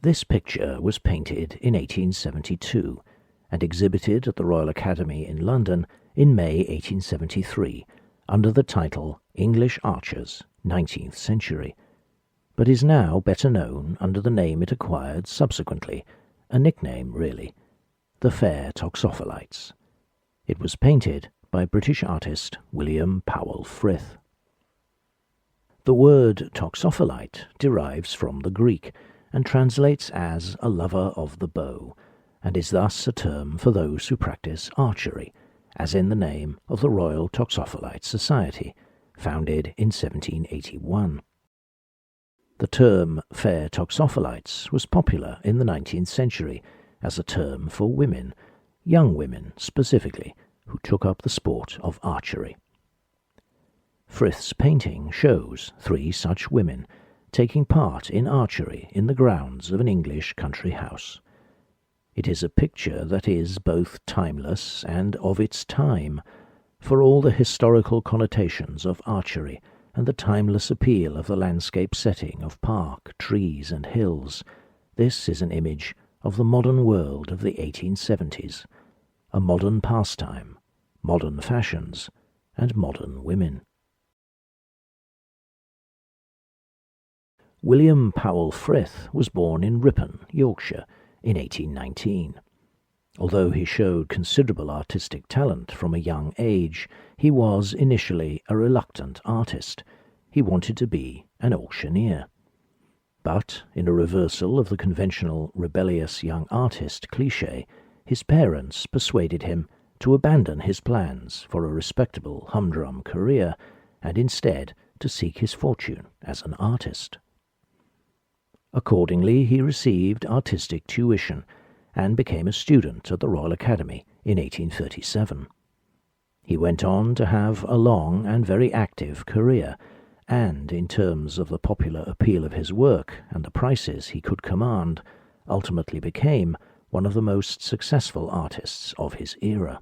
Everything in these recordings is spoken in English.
This picture was painted in 1872 and exhibited at the Royal Academy in London in May 1873 under the title English Archers, 19th Century, but is now better known under the name it acquired subsequently, a nickname really, the Fair Toxophilites. It was painted by British artist William Powell Frith. The word toxophilite derives from the Greek and translates as a lover of the bow, and is thus a term for those who practice archery, as in the name of the Royal Toxophilite Society, founded in 1781. The term Fair Toxophilites was popular in the 19th century as a term for women, young women specifically, who took up the sport of archery. Frith's painting shows 3 such women taking part in archery in the grounds of an English country house. It is a picture that is both timeless and of its time, for all the historical connotations of archery and the timeless appeal of the landscape setting of park, trees, and hills. This is an image of the modern world of the 1870s, a modern pastime, modern fashions, and modern women. William Powell Frith was born in Ripon, Yorkshire, in 1819. Although he showed considerable artistic talent from a young age, he was initially a reluctant artist. He wanted to be an auctioneer. But, in a reversal of the conventional rebellious young artist cliché, his parents persuaded him to abandon his plans for a respectable humdrum career and instead to seek his fortune as an artist. Accordingly, he received artistic tuition and became a student at the Royal Academy in 1837. He went on to have a long and very active career, and, in terms of the popular appeal of his work and the prices he could command, ultimately became one of the most successful artists of his era.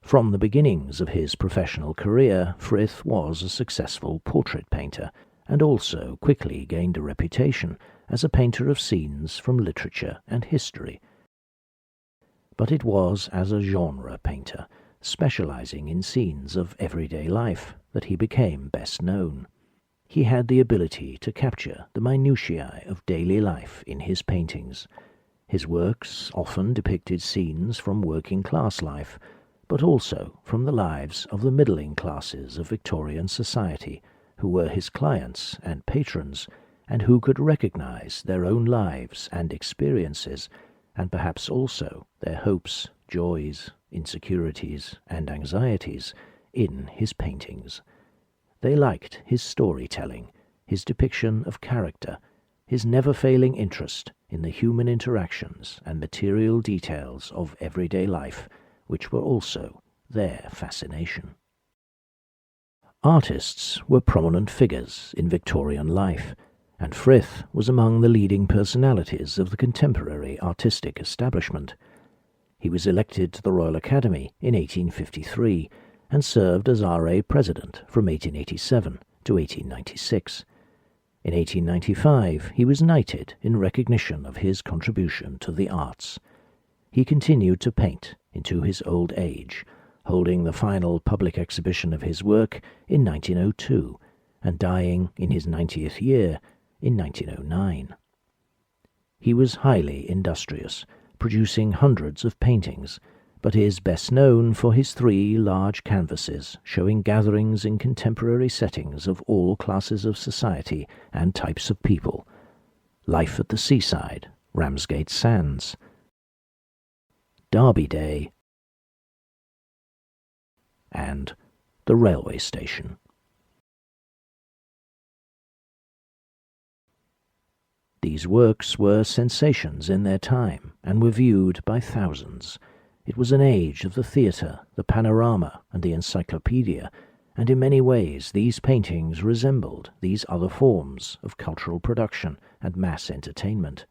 From the beginnings of his professional career, Frith was a successful portrait painter, and also quickly gained a reputation as a painter of scenes from literature and history. But it was as a genre painter, specializing in scenes of everyday life, that he became best known. He had the ability to capture the minutiae of daily life in his paintings. His works often depicted scenes from working-class life, but also from the lives of the middling classes of Victorian society, who were his clients and patrons, and who could recognize their own lives and experiences, and perhaps also their hopes, joys, insecurities, and anxieties in his paintings. They liked his storytelling, his depiction of character, his never-failing interest in the human interactions and material details of everyday life, which were also their fascination. Artists were prominent figures in Victorian life, and Frith was among the leading personalities of the contemporary artistic establishment. He was elected to the Royal Academy in 1853 and served as RA President from 1887 to 1896. In 1895 he was knighted in recognition of his contribution to the arts. He continued to paint into his old age, holding the final public exhibition of his work in 1902 and dying in his 90th year in 1909. He was highly industrious, producing hundreds of paintings, but is best known for his 3 large canvases showing gatherings in contemporary settings of all classes of society and types of people: Life at the Seaside, Ramsgate Sands, Derby Day, and the railway station. These works were sensations in their time and were viewed by thousands. It was an age of the theatre, the panorama, and the encyclopedia, and in many ways these paintings resembled these other forms of cultural production and mass entertainment.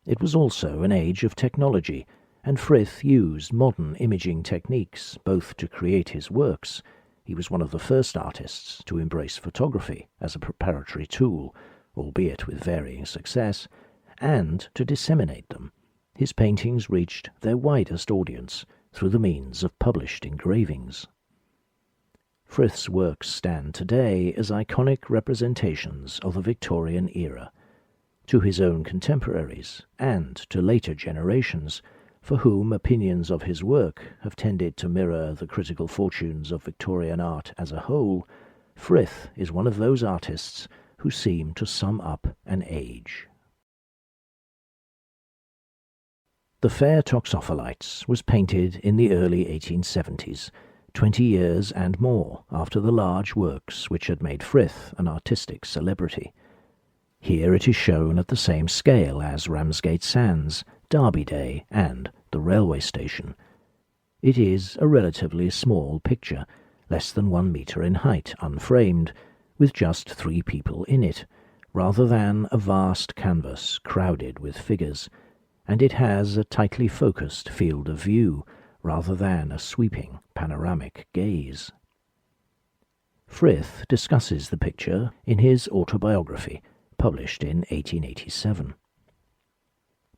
It was also an age of technology, and Frith used modern imaging techniques both to create his works — he was one of the first artists to embrace photography as a preparatory tool — albeit with varying success, and to disseminate them. His paintings reached their widest audience through the means of published engravings. Frith's works stand today as iconic representations of the Victorian era. To his own contemporaries, and to later generations, for whom opinions of his work have tended to mirror the critical fortunes of Victorian art as a whole, Frith is one of those artists who seem to sum up an age. The Fair Toxophilites was painted in the early 1870s, 20 years and more after the large works which had made Frith an artistic celebrity. Here it is shown at the same scale as Ramsgate Sands, Derby Day, and the railway station. It is a relatively small picture, less than 1 metre in height, unframed, with just 3 people in it, rather than a vast canvas crowded with figures, and it has a tightly focused field of view, rather than a sweeping panoramic gaze. Frith discusses the picture in his autobiography, published in 1887.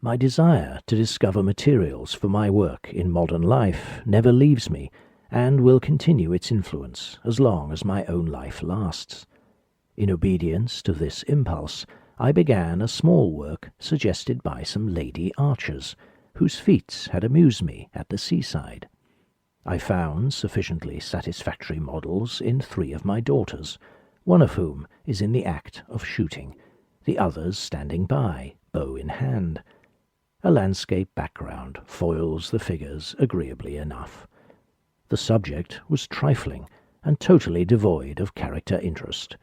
My desire to discover materials for my work in modern life never leaves me, and will continue its influence as long as my own life lasts. In obedience to this impulse, I began a small work suggested by some lady archers, whose feats had amused me at the seaside. I found sufficiently satisfactory models in 3 of my daughters, one of whom is in the act of shooting, the others standing by, bow in hand. A landscape background foils the figures agreeably enough. The subject was trifling and totally devoid of character interest,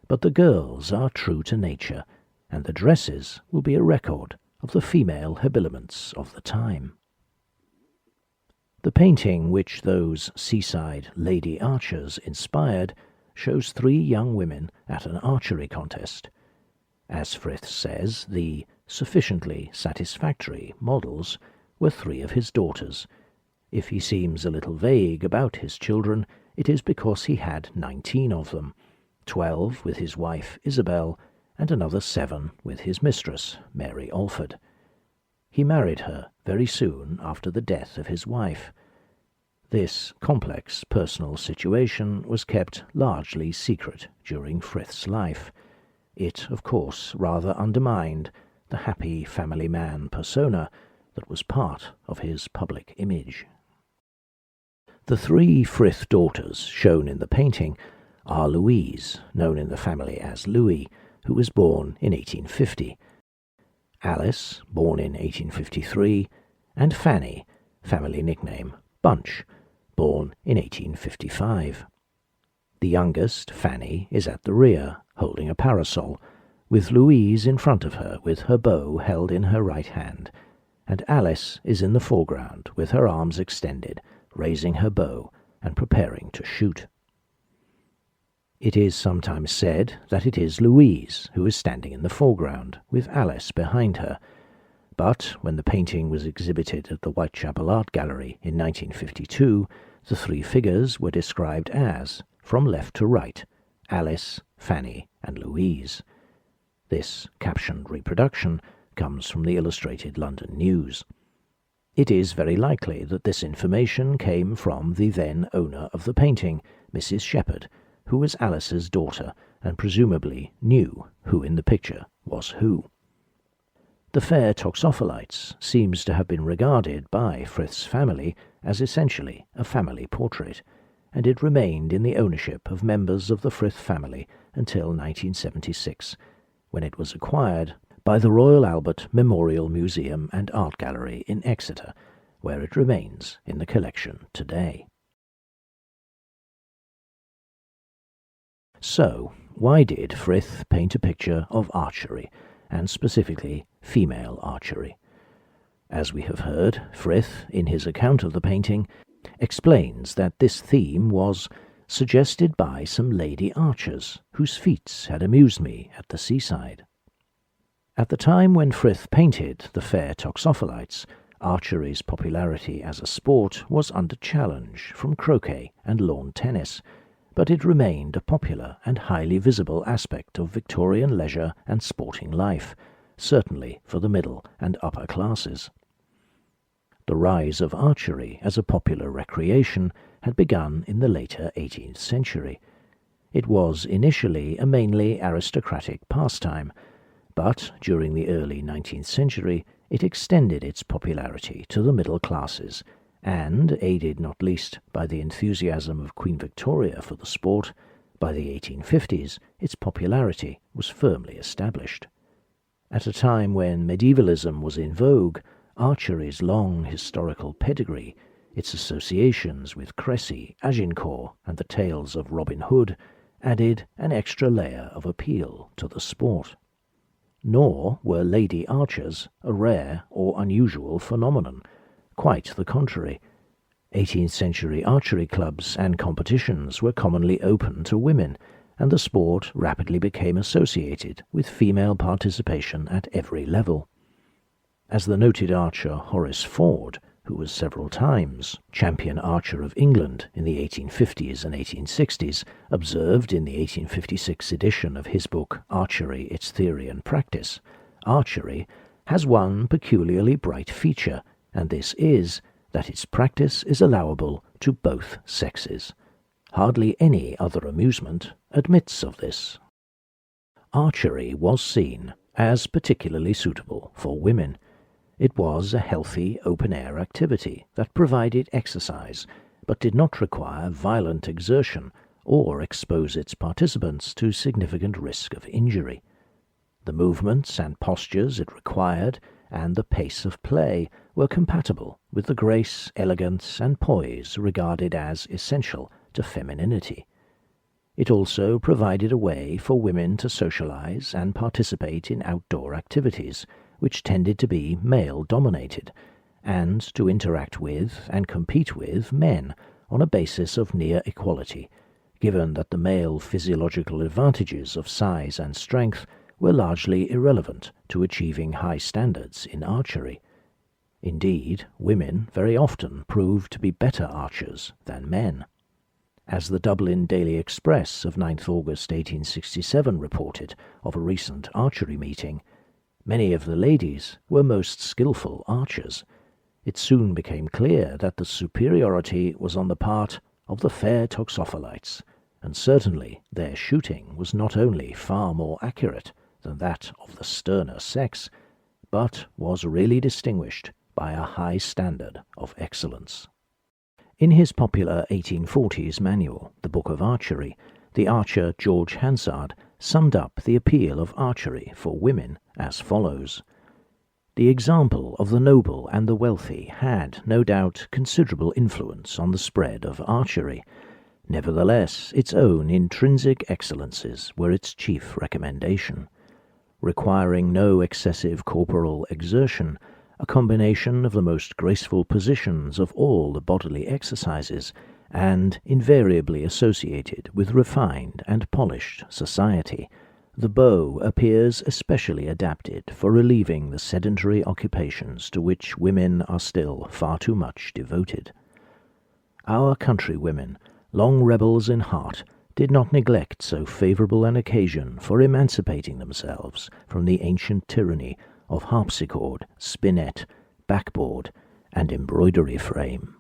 but the girls are true to nature, and the dresses will be a record of the female habiliments of the time. The painting which those seaside lady archers inspired shows 3 young women at an archery contest. As Frith says, the sufficiently satisfactory models were 3 of his daughters. If he seems a little vague about his children, it is because he had 19 of them, 12 with his wife Isabel, and another 7 with his mistress, Mary Alford. He married her very soon after the death of his wife. This complex personal situation was kept largely secret during Frith's life. It, of course, rather undermined the happy family man persona that was part of his public image. The 3 Frith daughters shown in the painting are Louise, known in the family as Louis, who was born in 1850, Alice, born in 1853, and Fanny, family nickname Bunch, born in 1855. The youngest, Fanny, is at the rear, holding a parasol, with Louise in front of her with her bow held in her right hand, and Alice is in the foreground with her arms extended, raising her bow and preparing to shoot. It is sometimes said that it is Louise who is standing in the foreground, with Alice behind her, but when the painting was exhibited at the Whitechapel Art Gallery in 1952, the 3 figures were described as, from left to right, Alice, Fanny, and Louise. This captioned reproduction comes from the Illustrated London News. It is very likely that this information came from the then owner of the painting, Mrs. Shepherd, who was Alice's daughter, and presumably knew who in the picture was who. The Fair Toxophilites seems to have been regarded by Frith's family as essentially a family portrait, and it remained in the ownership of members of the Frith family until 1976, when it was acquired by the Royal Albert Memorial Museum and Art Gallery in Exeter, where it remains in the collection today. So, why did Frith paint a picture of archery, and specifically female archery? As we have heard, Frith, in his account of the painting, explains that this theme was suggested by some lady archers, whose feats had amused me at the seaside. At the time when Frith painted the Fair Toxophilites, archery's popularity as a sport was under challenge from croquet and lawn tennis, but it remained a popular and highly visible aspect of Victorian leisure and sporting life, certainly for the middle and upper classes. The rise of archery as a popular recreation had begun in the later 18th century. It was initially a mainly aristocratic pastime, but during the early 19th century it extended its popularity to the middle classes, and, aided not least by the enthusiasm of Queen Victoria for the sport, by the 1850s its popularity was firmly established. At a time when medievalism was in vogue, archery's long historical pedigree, its associations with Cressy, Agincourt, and the tales of Robin Hood, added an extra layer of appeal to the sport. Nor were lady archers a rare or unusual phenomenon. Quite the contrary. 18th century archery clubs and competitions were commonly open to women, and the sport rapidly became associated with female participation at every level. As the noted archer Horace Ford, who was several times champion archer of England in the 1850s and 1860s, observed in the 1856 edition of his book Archery, Its Theory and Practice, archery has one peculiarly bright feature, and this is that its practice is allowable to both sexes. Hardly any other amusement admits of this. Archery was seen as particularly suitable for women. It was a healthy, open-air activity that provided exercise, but did not require violent exertion or expose its participants to significant risk of injury. The movements and postures it required, and the pace of play, were compatible with the grace, elegance, and poise regarded as essential to femininity. It also provided a way for women to socialize and participate in outdoor activities, which tended to be male-dominated, and to interact with and compete with men on a basis of near equality, given that the male physiological advantages of size and strength were largely irrelevant to achieving high standards in archery. Indeed, women very often proved to be better archers than men. As the Dublin Daily Express of 9th August 1867 reported of a recent archery meeting, many of the ladies were most skilful archers. It soon became clear that the superiority was on the part of the Fair Toxophilites, and certainly their shooting was not only far more accurate than that of the sterner sex, but was really distinguished by a high standard of excellence. In his popular 1840s manual, The Book of Archery, the archer George Hansard summed up the appeal of archery for women as follows. The example of the noble and the wealthy had, no doubt, considerable influence on the spread of archery. Nevertheless, its own intrinsic excellences were its chief recommendation. Requiring no excessive corporal exertion, a combination of the most graceful positions of all the bodily exercises, and invariably associated with refined and polished society, the bow appears especially adapted for relieving the sedentary occupations to which women are still far too much devoted. Our countrywomen, long rebels in heart, did not neglect so favourable an occasion for emancipating themselves from the ancient tyranny of harpsichord, spinet, backboard, and embroidery frame.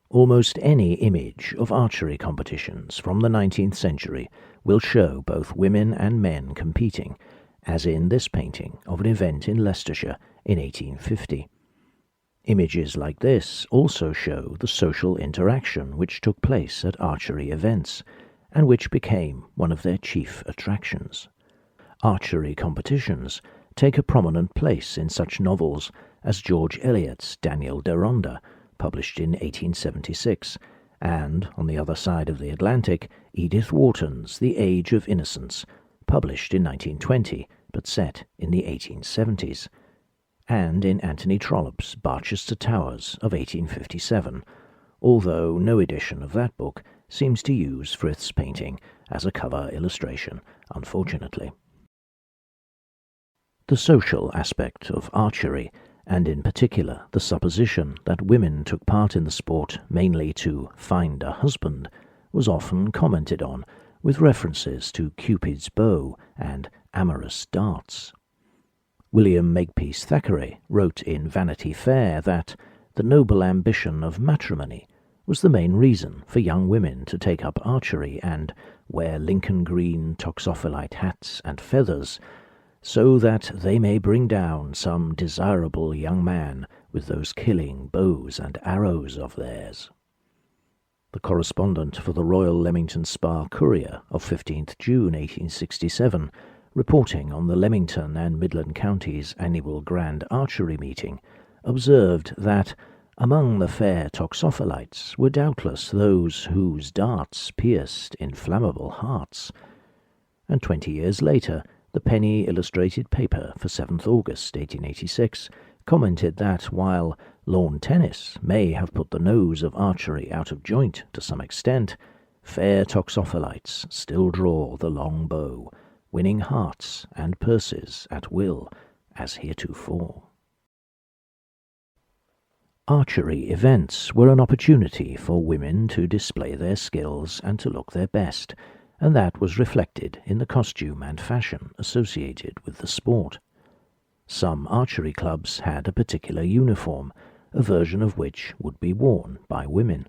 Almost any image of archery competitions from the 19th century will show both women and men competing, as in this painting of an event in Leicestershire in 1850. Images like this also show the social interaction which took place at archery events, and which became one of their chief attractions. Archery competitions take a prominent place in such novels as George Eliot's Daniel Deronda, published in 1876, and, on the other side of the Atlantic, Edith Wharton's The Age of Innocence, published in 1920, but set in the 1870s, and in Anthony Trollope's Barchester Towers of 1857, although no edition of that book seems to use Frith's painting as a cover illustration, unfortunately. The social aspect of archery, and in particular the supposition that women took part in the sport mainly to find a husband, was often commented on, with references to Cupid's bow and amorous darts. William Makepeace Thackeray wrote in Vanity Fair that the noble ambition of matrimony was the main reason for young women to take up archery and wear Lincoln green toxophilite hats and feathers, so that they may bring down some desirable young man with those killing bows and arrows of theirs. The correspondent for the Royal Leamington Spa Courier of 15th June 1867, reporting on the Leamington and Midland Counties' annual Grand Archery Meeting, observed that among the fair Toxophilites were doubtless those whose darts pierced inflammable hearts. And 20 years later, the penny illustrated paper for 7th August 1886 commented that while lawn tennis may have put the nose of archery out of joint to some extent, fair Toxophilites still draw the long bow, winning hearts and purses at will as heretofore. Archery events were an opportunity for women to display their skills and to look their best, and that was reflected in the costume and fashion associated with the sport. Some archery clubs had a particular uniform, a version of which would be worn by women.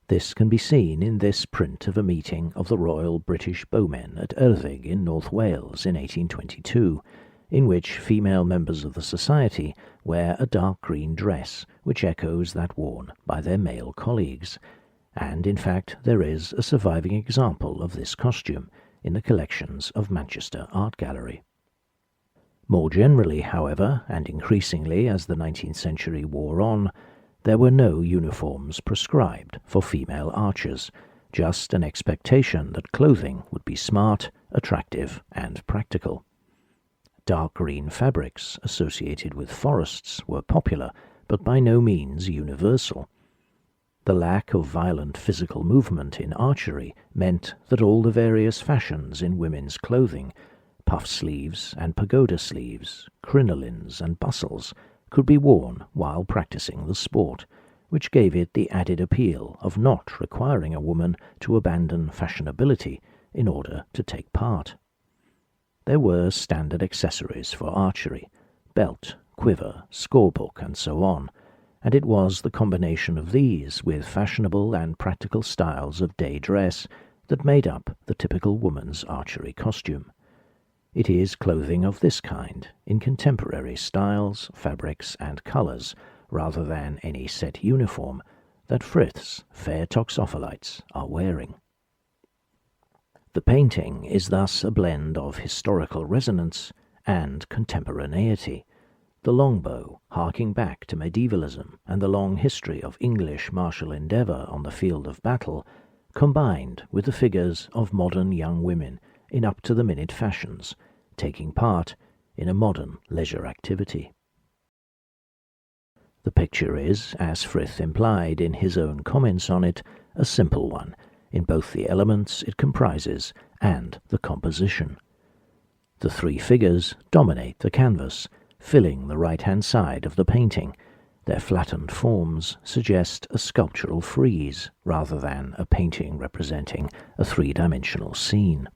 This can be seen in this print of a meeting of the Royal British Bowmen at Erddig in North Wales in 1822, in which female members of the society wear a dark green dress which echoes that worn by their male colleagues, and in fact there is a surviving example of this costume in the collections of Manchester Art Gallery. More generally, however, and increasingly as the 19th century wore on, there were no uniforms prescribed for female archers, just an expectation that clothing would be smart, attractive, and practical. Dark green fabrics associated with forests were popular, but by no means universal. The lack of violent physical movement in archery meant that all the various fashions in women's clothing, puff sleeves and pagoda sleeves, crinolines and bustles, could be worn while practicing the sport, which gave it the added appeal of not requiring a woman to abandon fashionability in order to take part. There were standard accessories for archery, belt, quiver, scorebook, and so on, and it was the combination of these with fashionable and practical styles of day dress that made up the typical woman's archery costume. It is clothing of this kind, in contemporary styles, fabrics, and colours, rather than any set uniform, that Frith's Fair Toxophilites are wearing. The painting is thus a blend of historical resonance and contemporaneity, the longbow harking back to medievalism and the long history of English martial endeavour on the field of battle, combined with the figures of modern young women in up-to-the-minute fashions, taking part in a modern leisure activity. The picture is, as Frith implied in his own comments on it, a simple one, in both the elements it comprises and the composition. The three figures dominate the canvas, filling the right-hand side of the painting. Their flattened forms suggest a sculptural frieze rather than a painting representing a three-dimensional scene.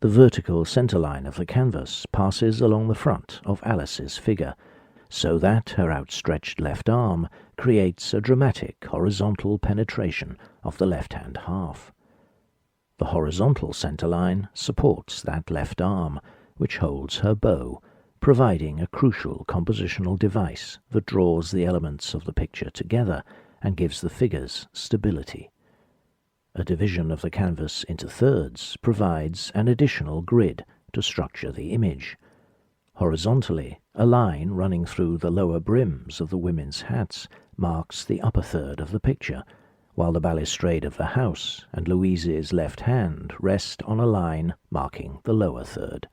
The vertical centerline of the canvas passes along the front of Alice's figure, so that her outstretched left arm creates a dramatic horizontal penetration of the left-hand half. The horizontal centerline supports that left arm, which holds her bow, providing a crucial compositional device that draws the elements of the picture together and gives the figures stability. A division of the canvas into thirds provides an additional grid to structure the image. Horizontally, a line running through the lower brims of the women's hats marks the upper third of the picture, while the balustrade of the house and Louise's left hand rest on a line marking the lower third.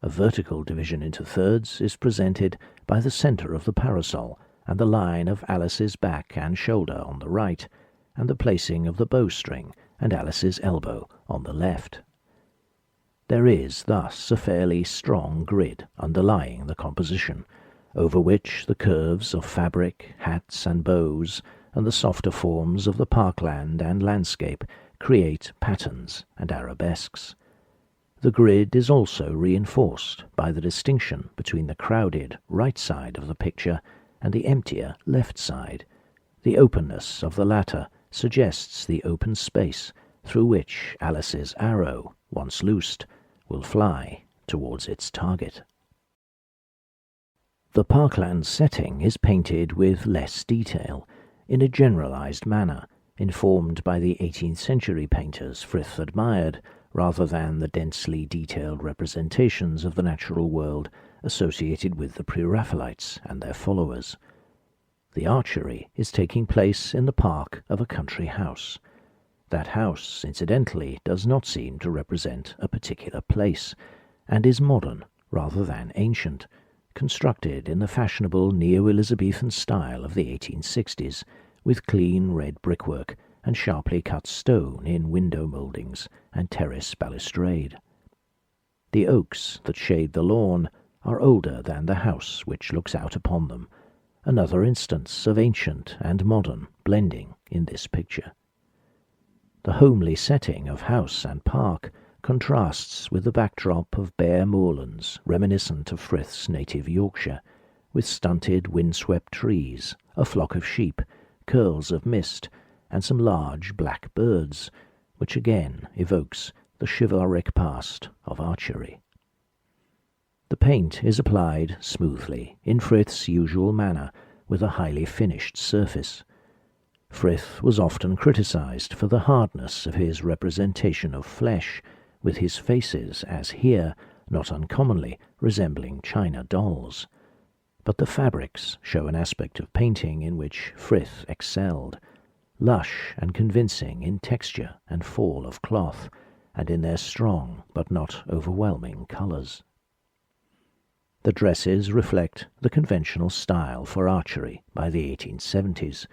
A vertical division into thirds is presented by the centre of the parasol and the line of Alice's back and shoulder on the right, and the placing of the bowstring and Alice's elbow on the left. There is thus a fairly strong grid underlying the composition, over which the curves of fabric, hats, and bows and the softer forms of the parkland and landscape create patterns and arabesques. The grid is also reinforced by the distinction between the crowded right side of the picture and the emptier left side. The openness of the latter suggests the open space through which Alice's arrow, once loosed, will fly towards its target. The parkland setting is painted with less detail, in a generalized manner, informed by the 18th century painters Frith admired, rather than the densely detailed representations of the natural world associated with the Pre-Raphaelites and their followers. The archery is taking place in the park of a country house. That house, incidentally, does not seem to represent a particular place, and is modern rather than ancient, constructed in the fashionable Neo-Elizabethan style of the 1860s, with clean red brickwork and sharply cut stone in window mouldings and terrace balustrade. The oaks that shade the lawn are older than the house which looks out upon them, another instance of ancient and modern blending in this picture. The homely setting of house and park contrasts with the backdrop of bare moorlands reminiscent of Frith's native Yorkshire, with stunted windswept trees, a flock of sheep, curls of mist, and some large black birds, which again evokes the chivalric past of archery. The paint is applied smoothly, in Frith's usual manner, with a highly finished surface. Frith was often criticized for the hardness of his representation of flesh, with his faces, as here, not uncommonly resembling china dolls. But the fabrics show an aspect of painting in which Frith excelled, lush and convincing in texture and fall of cloth, and in their strong but not overwhelming colours. The dresses reflect the conventional style for archery by the 1870s,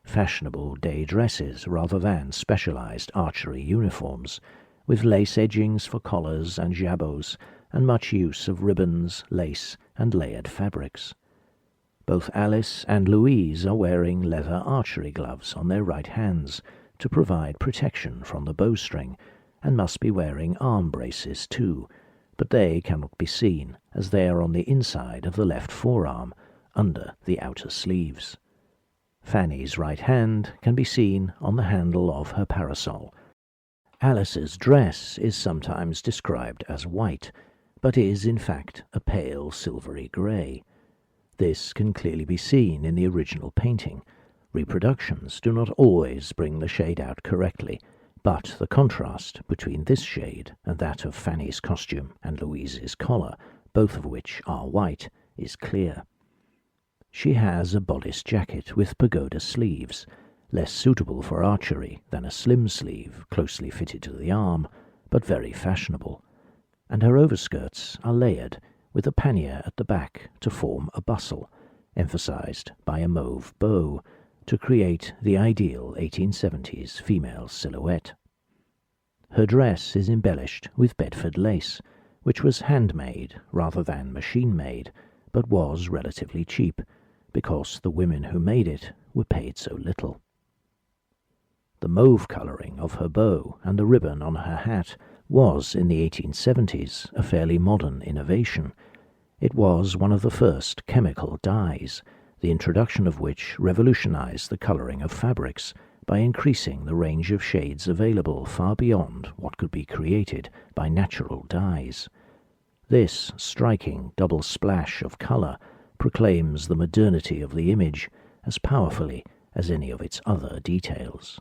fashionable day dresses rather than specialized archery uniforms, with lace edgings for collars and jabots, and much use of ribbons, lace, and layered fabrics. Both Alice and Louise are wearing leather archery gloves on their right hands to provide protection from the bowstring, and must be wearing arm braces too, but they cannot be seen as they are on the inside of the left forearm, under the outer sleeves. Fanny's right hand can be seen on the handle of her parasol. Alice's dress is sometimes described as white, but is in fact a pale silvery grey. This can clearly be seen in the original painting. Reproductions do not always bring the shade out correctly, but the contrast between this shade and that of Fanny's costume and Louise's collar, both of which are white, is clear. She has a bodice jacket with pagoda sleeves, less suitable for archery than a slim sleeve closely fitted to the arm, but very fashionable, and her overskirts are layered with a pannier at the back to form a bustle, emphasized by a mauve bow, to create the ideal 1870s female silhouette. Her dress is embellished with Bedford lace, which was handmade rather than machine-made, but was relatively cheap, because the women who made it were paid so little. The mauve colouring of her bow and the ribbon on her hat was, in the 1870s, a fairly modern innovation. It was one of the first chemical dyes, the introduction of which revolutionized the colouring of fabrics by increasing the range of shades available far beyond what could be created by natural dyes. This striking double splash of colour proclaims the modernity of the image as powerfully as any of its other details.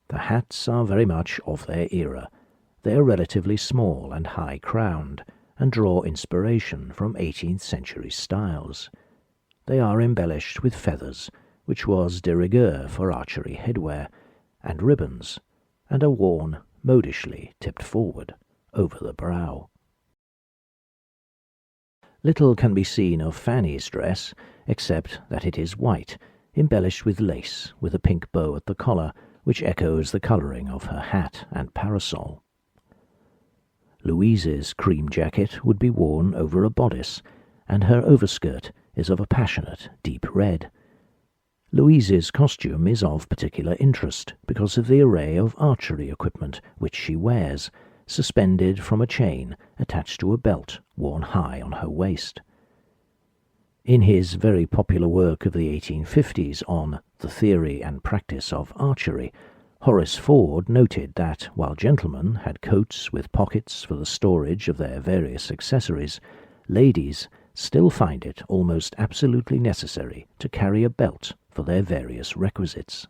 The hats are very much of their era. They are relatively small and high-crowned, and draw inspiration from 18th century styles. They are embellished with feathers, which was de rigueur for archery headwear, and ribbons, and are worn modishly tipped forward over the brow. Little can be seen of Fanny's dress, except that it is white, embellished with lace, with a pink bow at the collar, which echoes the colouring of her hat and parasol. Louise's cream jacket would be worn over a bodice, and her overskirt is of a passionate deep red. Louise's costume is of particular interest because of the array of archery equipment which she wears, suspended from a chain attached to a belt worn high on her waist. In his very popular work of the 1850s on The Theory and Practice of Archery, Horace Ford noted that while gentlemen had coats with pockets for the storage of their various accessories, ladies still find it almost absolutely necessary to carry a belt for their various requisites.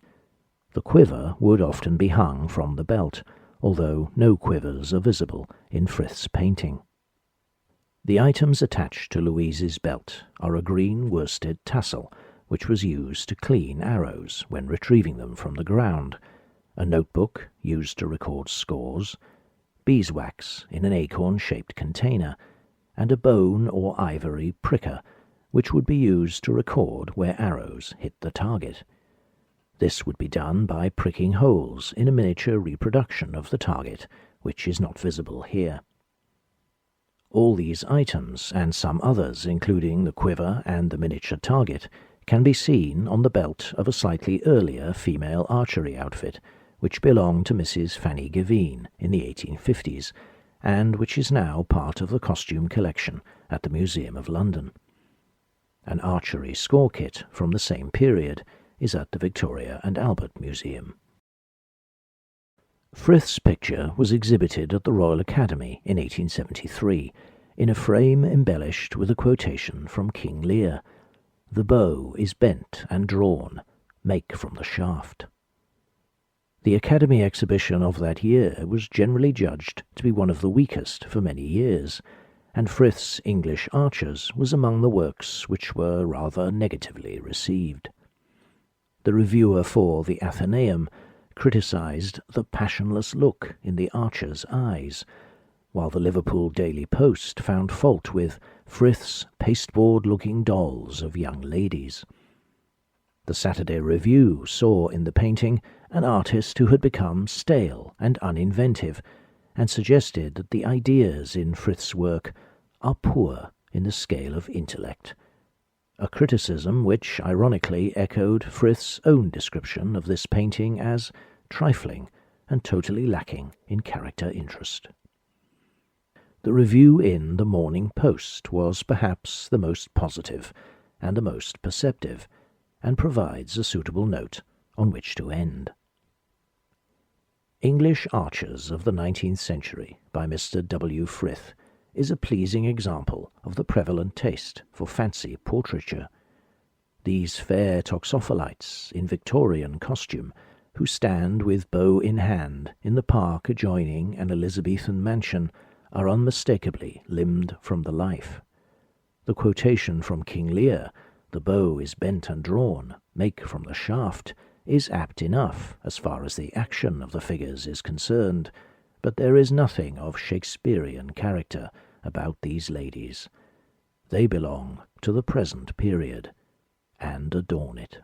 The quiver would often be hung from the belt, although no quivers are visible in Frith's painting. The items attached to Louise's belt are a green worsted tassel, which was used to clean arrows when retrieving them from the ground, a notebook used to record scores, beeswax in an acorn-shaped container, and a bone or ivory pricker, which would be used to record where arrows hit the target. This would be done by pricking holes in a miniature reproduction of the target, which is not visible here. All these items, and some others, including the quiver and the miniature target, can be seen on the belt of a slightly earlier female archery outfit, which belonged to Mrs. Fanny Gaveen in the 1850s, and which is now part of the costume collection at the Museum of London. An archery score kit from the same period is at the Victoria and Albert Museum. Frith's picture was exhibited at the Royal Academy in 1873, in a frame embellished with a quotation from King Lear, "The bow is bent and drawn, make from the shaft." The Academy exhibition of that year was generally judged to be one of the weakest for many years, and Frith's English Archers was among the works which were rather negatively received. The reviewer for the Athenaeum criticised the passionless look in the archer's eyes, while the Liverpool Daily Post found fault with Frith's pasteboard-looking dolls of young ladies. The Saturday Review saw in the painting an artist who had become stale and uninventive, and suggested that the ideas in Frith's work are poor in the scale of intellect, a criticism which ironically echoed Frith's own description of this painting as trifling and totally lacking in character interest. The review in the Morning Post was perhaps the most positive and the most perceptive, and provides a suitable note on which to end. English Archers of the 19th Century by Mr. W. Frith is a pleasing example of the prevalent taste for fancy portraiture. These fair Toxophilites in Victorian costume, who stand with bow in hand in the park adjoining an Elizabethan mansion, are unmistakably limned from the life. The quotation from King Lear, "The bow is bent and drawn, make from the shaft," is apt enough as far as the action of the figures is concerned, but there is nothing of Shakespearean character about these ladies. They belong to the present period, and adorn it.